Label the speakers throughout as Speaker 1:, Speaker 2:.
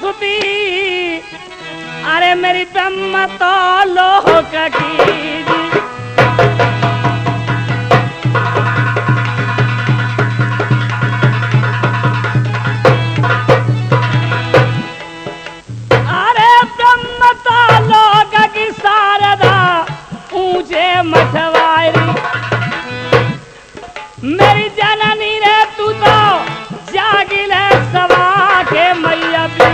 Speaker 1: सुती अरे मेरी ब्रह्म तो लोह की अरे ब्रह्म तो लोह की शारदा ऊंचे मठवारी मेरी जननी रे तू तो जागिल सवा के मैया भी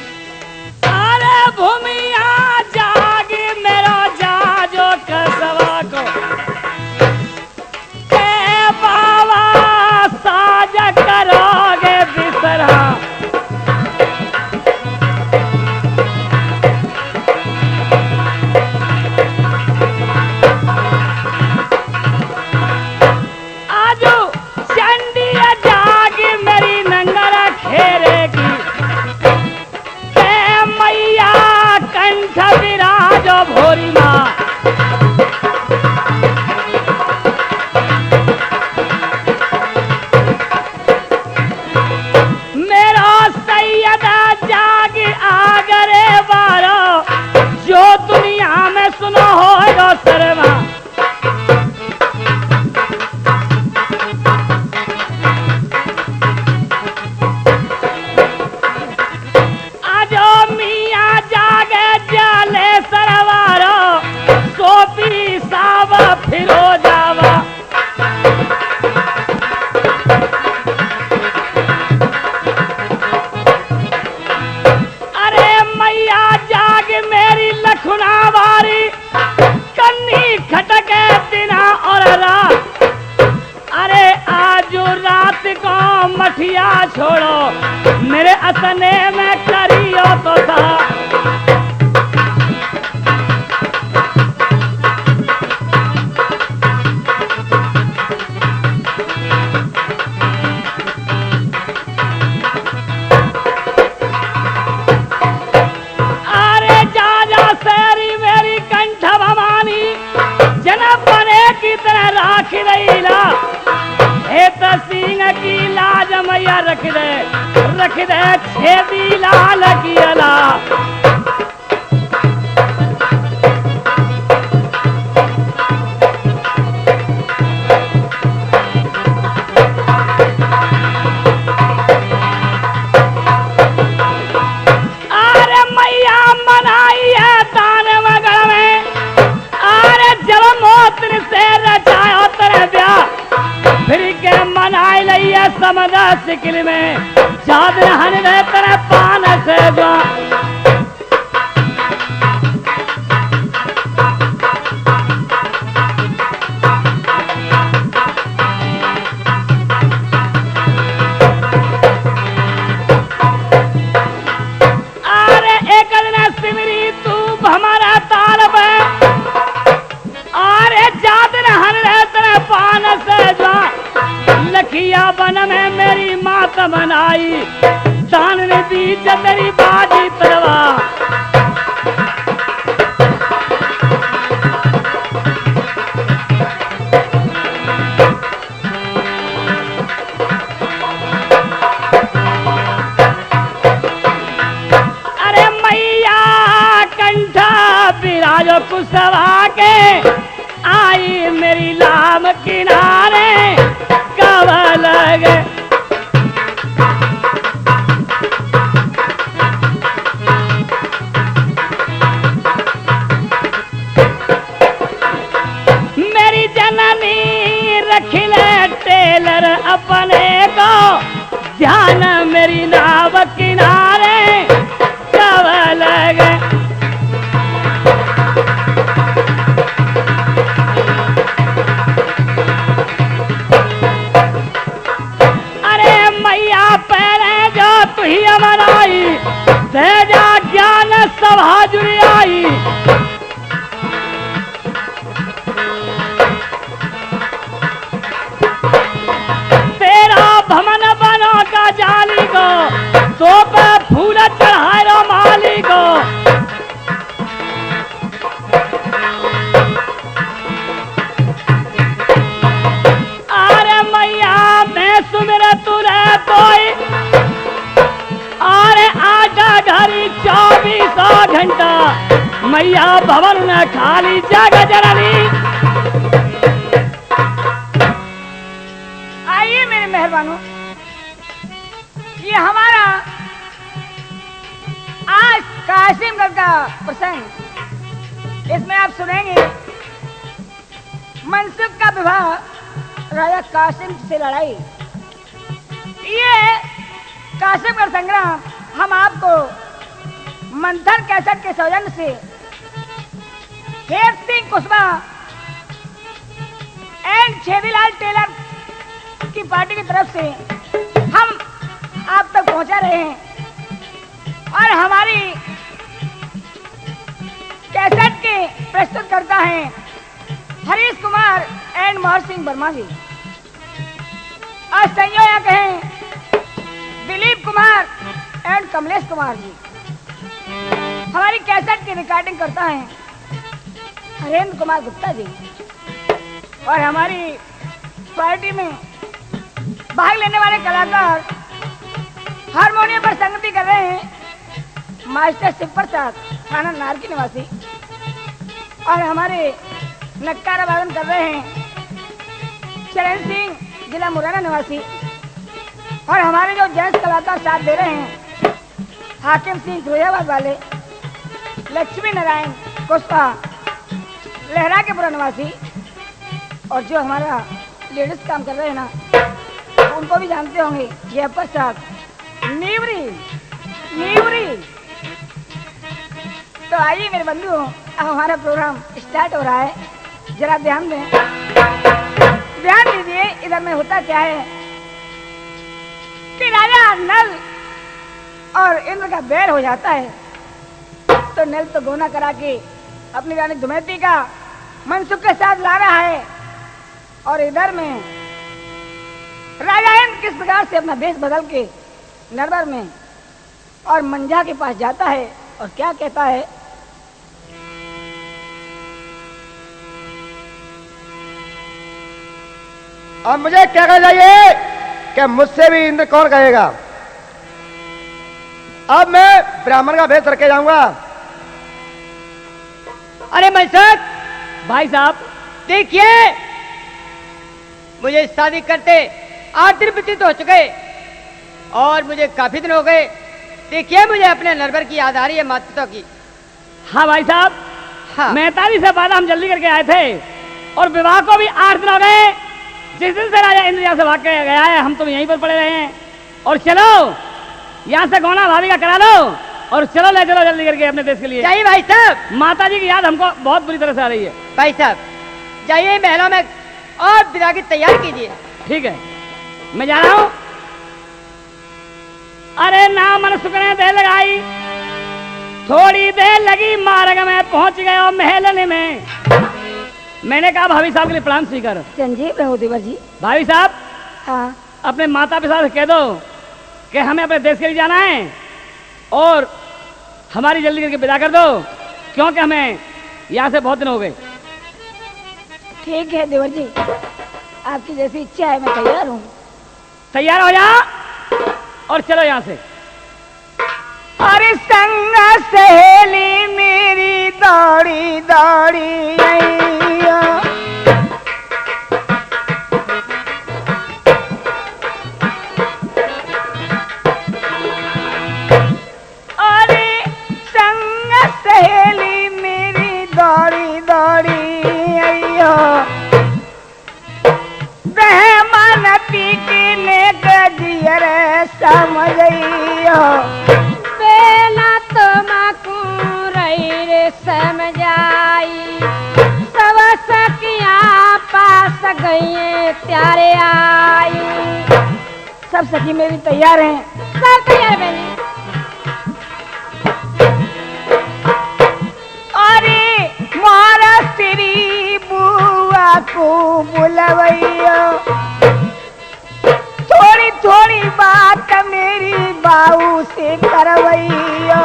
Speaker 1: अरे भूमिया जागी मेरा जाजो कसवा को के बाबा साज करोगे बिसरा आजू चंडिया जागी मेरी नंगरा खेरे की के मैया कंठ विराजो भोरी माँ मेरा सैयदा जागी आगरे बारो जो दुनिया में सुनो हो शर्मा आजो मिया जागे जाले सरवारो सोपी सावा फिरो जावा अरे मैया जाग मेरी लखुना वारी कन्नी खटके दिना और रात अरे आज रात को मठिया छोड़ो मेरे असने में करियो तो था अरे जा जा सेरी मेरी कंठ भवानी जनब बने की तरह राख रहीला हे सिंह की लाज मैया रख दे छेदी लाल की अला अरे मैया मनाई है तान मगर में अरे जब मोत्र से रचायो तेरे ब्याह फिर के मनाई लई है समझा सिकिल में जाद रहन दे तेरे पान से जो अरे एक दिन सिमरी तू हमारा ताल पे अरे जाद रहन दे तेरे पान से जो लखिया बन में मेरी मात बनाई दान ने बीच तेरी बाजी परवा अरे मैया कंठा बिराजो कुसवा के आई मेरी लाम किनारे लगे मेरी जननी रखिले टेलर अपने को ध्यान मेरी नाव किनारे कब लगे मनाई तेजा ज्ञान सभा जुड़ी आई तेरा भमन बनो का जाली को तो पे फूल चढ़ाए माली को मैया भवन में खाली जग जननी।
Speaker 2: आइए मेरे मेहरबानों, ये हमारा आज कासिमगढ़ का प्रसंग, इसमें आप सुनेंगे मनसुख का विवाह, राजा कासिम से लड़ाई। ये कासिमगढ़ संग्राम हम आपको मंथन कैसेट के सौजन्य से हेर सिंह कुशवाहा एंड छेदीलाल टेलर की पार्टी की तरफ से हम आप तक पहुंचा रहे हैं। और हमारी कैसेट के प्रस्तुत करता है हरीश कुमार एंड मोहर सिंह वर्मा जी, और संयोजक हैं दिलीप कुमार एंड कमलेश कुमार जी। हमारी कैसेट की रिकॉर्डिंग करता है हरेंद्र कुमार गुप्ता जी, और हमारी पार्टी में भाग लेने वाले कलाकार हारमोनियम पर संगति कर रहे हैं मास्टर शिव प्रसाद, थाना नारकी निवासी, और हमारे नक्कारा वादन कर रहे हैं चरण सिंह, जिला मुरैना निवासी, और हमारे जो जेंट्स कलाकार साथ दे रहे हैं हाकिम सिंह फिरोजाबाद वाले, लक्ष्मी नारायण कुशवाहा लहराकेपुरा निवासी, और जो हमारा लेडीज काम कर रहे हैं ना, उनको भी जानते होंगे, ये प्रसाद नीवरी नीवरी। तो आइए मेरे बंधुओं, अब हमारा प्रोग्राम स्टार्ट हो रहा है, जरा ध्यान दें, ध्यान दीजिए। इधर में होता क्या है कि राजा नल और इंद्र का बैर हो जाता है, तो नल तो गोना करा के अपनी रानी धुमैती का मनसुख के साथ ला रहा है, और इधर में राजा इंद्र किस प्रकार से अपना वेश बदल के नरवर में और मंजा के पास जाता है और क्या कहता है।
Speaker 3: अब मुझे क्या कहना चाहिए कि मुझसे भी इंद्र कौन कहेगा। अब मैं ब्राह्मण का भेष रखे जाऊंगा।
Speaker 4: अरे मनसुख भाई साहब, देखिए मुझे शादी करते 8 दिन व्यतीत हो चुके और मुझे काफी दिन हो गए। देखिए मुझे अपने नरवर की याद आ रही है, मातृत्व की।
Speaker 1: हाँ भाई साहब,
Speaker 4: हाँ।
Speaker 1: मेहतारी से बाद हम जल्दी करके आए थे, और विवाह को भी 8 दिन हो गए। जिस दिन से राजा इंद्र यहाँ से भाग के गया है, हम तो यहीं पर पड़े रहे हैं। और चलो यहाँ से गौना भाभी का करा लो, और चलो ले चलो जल्दी करके अपने देश के लिए।
Speaker 4: जाइए भाई साहब,
Speaker 1: माता जी की याद हमको बहुत बुरी तरह से आ रही है।
Speaker 4: भाई साहब जाइए महलों में और विदा की तैयार कीजिए।
Speaker 1: ठीक है, मैं जा रहा हूँ। अरे ना मन सुकने दे लगाई, थोड़ी देर लगी, मार्ग में पहुंच गया महलन में। मैंने कहा भाभी साहब के लिए प्रणाम स्वीकार।
Speaker 2: संजीव रहो देवर जी।
Speaker 1: भाभी साहब,
Speaker 2: हाँ,
Speaker 1: अपने माता पिता से कह दो कि हमें अपने देश के लिए जाना है, और हमारी जल्दी करके विदा कर दो, क्योंकि हमें यहाँ से बहुत दिन हो गए।
Speaker 2: ठीक है देवर जी, आपकी जैसी इच्छा है, मैं तैयार हूँ।
Speaker 1: तैयार हो जा और चलो यहाँ से।
Speaker 2: अरे संग सहेली मेरी दौड़ी दौड़ी अइया, अरे संग सहेली मेरी दौड़ी दौड़ी अइया, मनती के नेक जियर समझइयो, बेला तुमको रही रे समझाई, सब सखिया पास गई त्यारे आई। सब सखी मेरी तैयार हैं, सब तैयार बनी। अरे मारा श्री बुआ को बुलवैया, थोड़ी थोड़ी बात मेरी बाऊ से करवैया।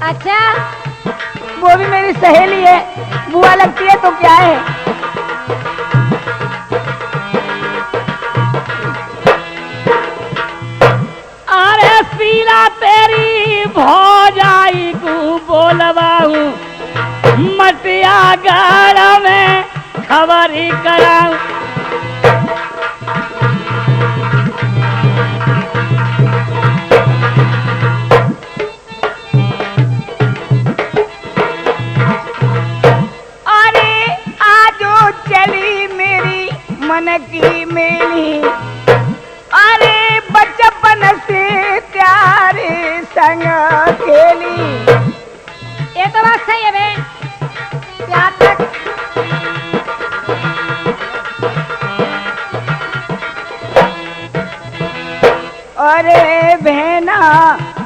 Speaker 2: अच्छा, वो भी मेरी सहेली है, बुआ लगती है तो क्या है।
Speaker 1: अरे सीला तेरी भौजाई को बोलवाऊं, मटिया गाड़ा में खबर ही कराऊं।
Speaker 2: अरे आजो चली मेरी मन की मेली, अरे बचपन से प्यारे संग खेली। ये तो बात सही है बहन, प्यार तक अरे बहना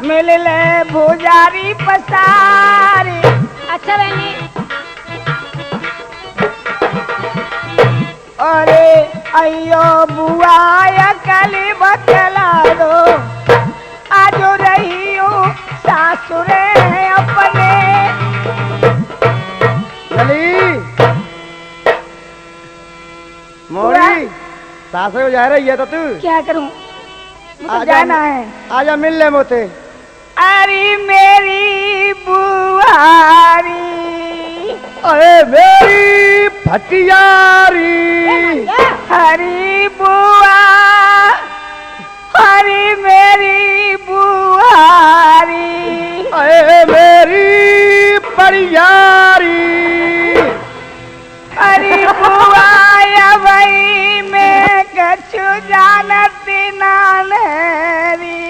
Speaker 2: मिल ले भुजारी पसारी। अच्छा बहनी। अरे अयो बुआ कली बतला दो, आजो रही हूँ सासुरे अपने।
Speaker 3: चली मोरी सासरे को जा रही है तो तू
Speaker 2: क्या करूं, मुझे जाना है।
Speaker 3: आजा मिल ले मोते।
Speaker 2: अरे मेरी बुआरी,
Speaker 3: अरे मेरी भटियारी,
Speaker 2: हरी बुआ, हरी मेरी बुआरी,
Speaker 3: अरे मेरी परियारी,
Speaker 2: हरी बुआ या भाई मैं कछु जानती नानेरी।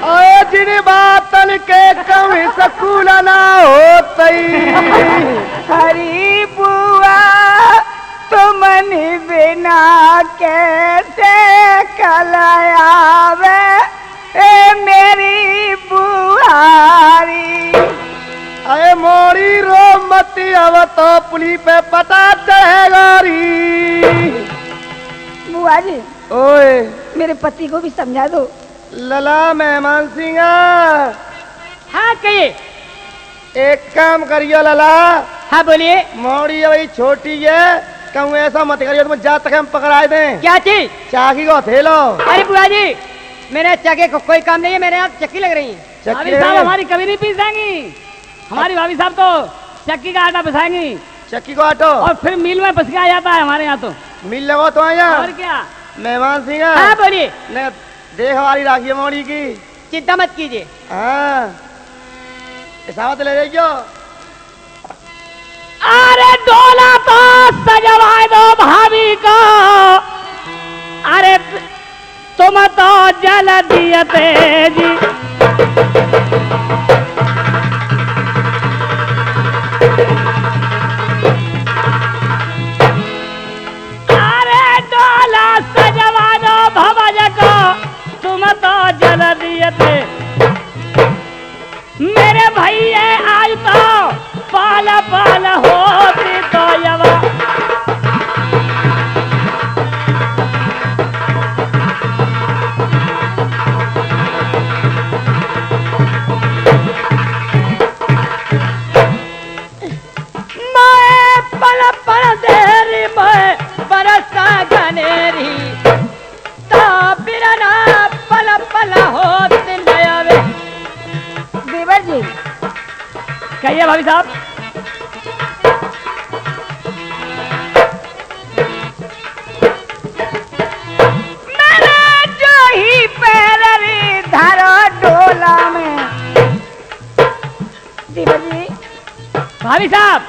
Speaker 3: ओ जिन बातन के कभी सकूल ना होतई।
Speaker 2: हरी बुआ तुमने बिना कैसे कलायावे ए मेरी बुआरी।
Speaker 3: अरे मोरी रो मती अब तो पुली पे पता चढ़ेगारी।
Speaker 2: बुआ जी
Speaker 3: ओए
Speaker 2: मेरे पति को भी समझा दो।
Speaker 3: लला मेहमान सिंह
Speaker 4: हाँ कहिए।
Speaker 3: एक काम करियो लला,
Speaker 4: हाँ बोलिए।
Speaker 3: मोड़ी अभी छोटी है, कहूँ ऐसा मत करियो तुम जा तक हम पकड़ाए दें।
Speaker 4: क्या चीज?
Speaker 3: चाकी को थेलो।
Speaker 4: अरे बुआ जी मेरे चक्के को कोई काम नहीं है, मेरे यहाँ चक्की लग रही है।
Speaker 1: भाभी साहब हमारी कभी नहीं पीसेंगी, हमारी भाभी साहब तो चक्की का आटा पिसाएंगी
Speaker 3: चक्की को आटो
Speaker 1: और फिर मिल में पिस के आ जाता है हमारे यहाँ तो।
Speaker 3: मिल लगो तो आया
Speaker 1: और क्या।
Speaker 3: मेहमान सिंह
Speaker 4: हाँ बोलिए।
Speaker 3: ने देख हमारी राखी मोड़ी की।
Speaker 4: चिंता मत कीजिए।
Speaker 3: हाँ हिसाब ले जाइयो।
Speaker 1: अरे डोला तो सजवा दो भाभी को, अरे तुम तो जल दिए तेजी। अरे डोला सजवा दो भवज को, तुम तो जल दिए थे। मेरे भैया आज तो पाल पाल होती तो यवा। मैं पल पल देरी मैं बरसा गनेरी, तो बिरना पल पल होती नयावे।
Speaker 2: देवर जी
Speaker 1: कहिए भाभी साहब।
Speaker 2: मैंने जो ही पैर धरो डोला में। देवर जी
Speaker 1: भाभी साहब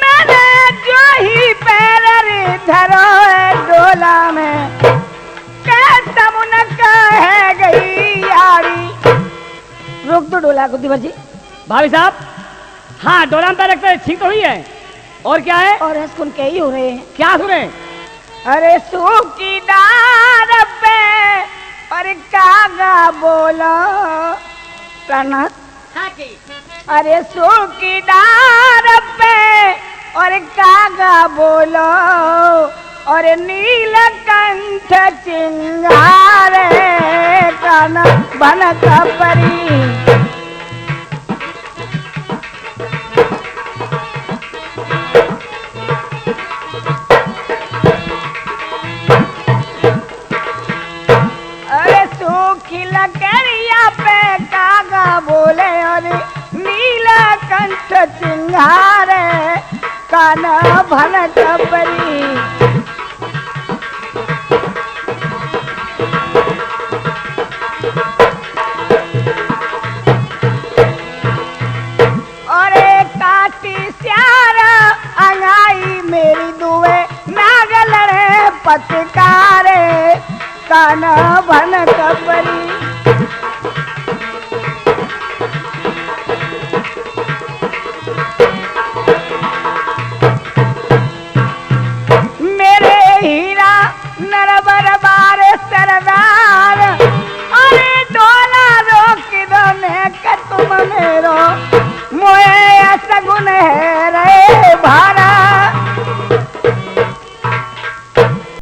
Speaker 2: मैंने जो ही पैर धरो डोला में, कैसा मुन कह गई यारी। रोक दो डोला को देवर जी।
Speaker 1: भाभी साहब हाँ डोला में पैर रखते ठीक तो हुई है। और क्या है?
Speaker 2: और सुन के ही हो रहे हैं।
Speaker 1: क्या सुने?
Speaker 2: अरे सूखीदार पे और कागा बोलो प्रणत।
Speaker 4: हाँ जी।
Speaker 2: अरे सूखीदार पे और कागा बोलो और नीलकंठ चिंगारे काना बन कपरी। अरे सूखी लकड़िया पे कागा बोले और नीला चिंगारे कान भन कबरी। और काटी स्यारा अंगाई मेरी दुए नाग लड़े पटकारे कान भन कबरी। मेरे हीरा नरबर बारे सरदार अरे डोला रोक दो ने तुम मेरो मोए सगुन